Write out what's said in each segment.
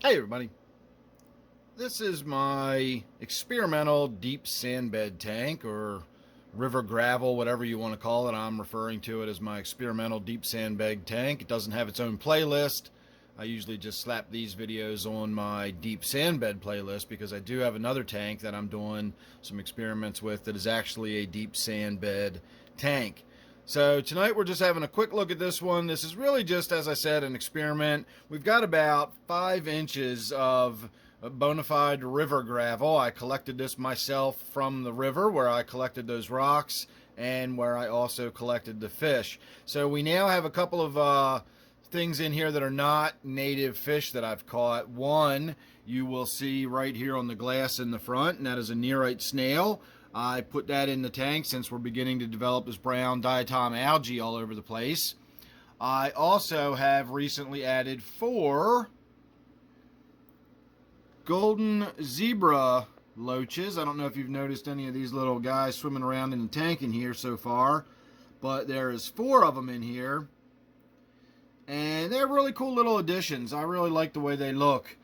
Hey everybody, this is my experimental deep sand bed tank, or river gravel, whatever you want to call it. I'm referring to it as my experimental deep sand bed tank. It doesn't have its own playlist. I usually just slap these videos on my deep sand bed playlist because I do have another tank that I'm doing some experiments with that is actually a deep sand bed tank. So tonight we're just having a quick look at this one. This is really just, as I said, an experiment. We've got about 5 inches of bona fide river gravel. I collected this myself from the river where I collected those rocks and where I also collected the fish. So we now have a couple of things in here that are not native fish that I've caught. One you will see right here on the glass in the front, and that is a nearite snail. I put that in the tank since we're beginning to develop this brown diatom algae all over the place. I also have recently added 4 Golden Zebra Loaches. I don't know if you've noticed any of these little guys swimming around in the tank in here so far, but there is 4 of them in here. And they're really cool little additions. I really like the way they look.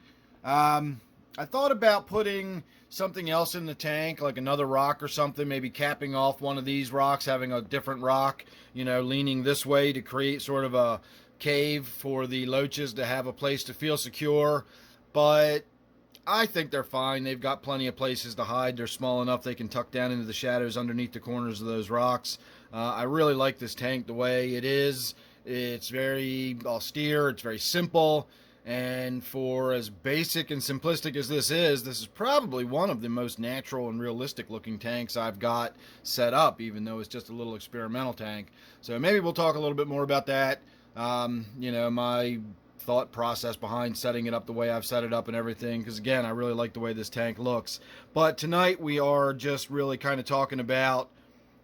I thought about putting something else in the tank, like another rock or something, maybe capping off one of these rocks, having a different rock, you know, leaning this way to create sort of a cave for the loaches to have a place to feel secure. But I think they're fine. They've got plenty of places to hide. They're small enough they can tuck down into the shadows underneath the corners of those rocks. I really like this tank the way it is. It's very austere. It's very simple. And for as basic and simplistic as this is probably one of the most natural and realistic looking tanks I've got set up, even though it's just a little experimental tank. So maybe we'll talk a little bit more about that. You know, my thought process behind setting it up the way I've set it up and everything, because again, I really like the way this tank looks. But tonight we are just really kind of talking about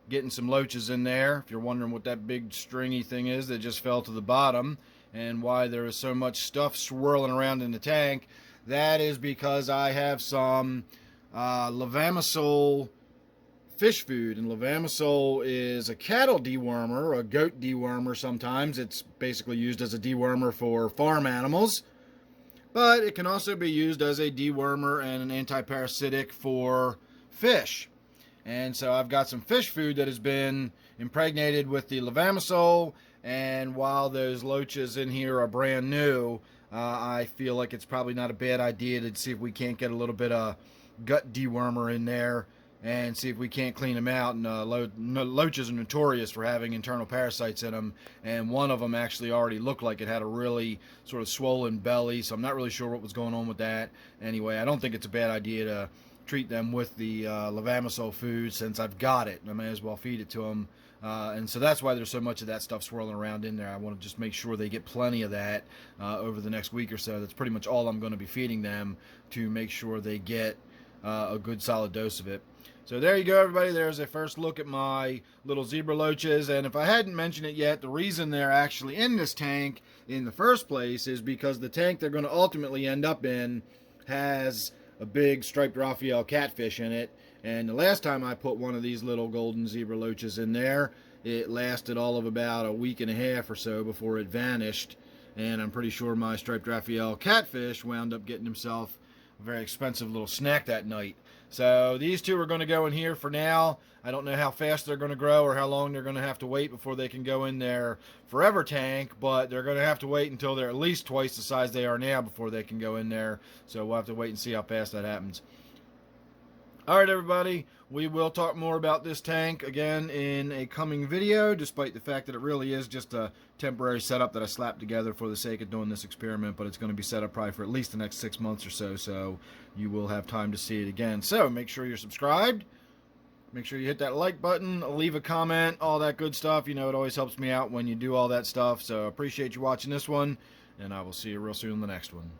getting some loaches in there. If you're wondering what that big stringy thing is that just fell to the bottom and why there is so much stuff swirling around in the tank, that is because I have some levamisole fish food. And levamisole is a cattle dewormer, a goat dewormer sometimes. It's basically used as a dewormer for farm animals, but it can also be used as a dewormer and an antiparasitic for fish. And so I've got some fish food that has been impregnated with the levamisole, and while those loaches in here are brand new, I feel like it's probably not a bad idea to see if we can't get a little bit of gut dewormer in there and see if we can't clean them out. And loaches are notorious for having internal parasites in them, and one of them actually already looked like it had a really sort of swollen belly, so I'm not really sure what was going on with that. Anyway, I don't think it's a bad idea to treat them with the levamisole food since I've got it. I may as well feed it to them. And so that's why there's so much of that stuff swirling around in there. I want to just make sure they get plenty of that over the next week or so. That's pretty much all I'm going to be feeding them to make sure they get a good solid dose of it. So there you go, everybody. There's a first look at my little zebra loaches. And if I hadn't mentioned it yet, the reason they're actually in this tank in the first place is because the tank they're going to ultimately end up in has a big striped Raphael catfish in it. And the last time I put one of these little golden zebra loaches in there, it lasted all of about a week and a half or so before it vanished. And I'm pretty sure my striped Raphael catfish wound up getting himself a very expensive little snack that night. So these two are going to go in here for now. I don't know how fast they're going to grow or how long they're going to have to wait before they can go in their forever tank, but they're going to have to wait until they're at least twice the size they are now before they can go in there. So we'll have to wait and see how fast that happens. Alright everybody, we will talk more about this tank again in a coming video, despite the fact that it really is just a temporary setup that I slapped together for the sake of doing this experiment, but it's going to be set up probably for at least the next 6 months or so, so you will have time to see it again. So make sure you're subscribed, make sure you hit that like button, leave a comment, all that good stuff. You know, it always helps me out when you do all that stuff, so I appreciate you watching this one, and I will see you real soon in the next one.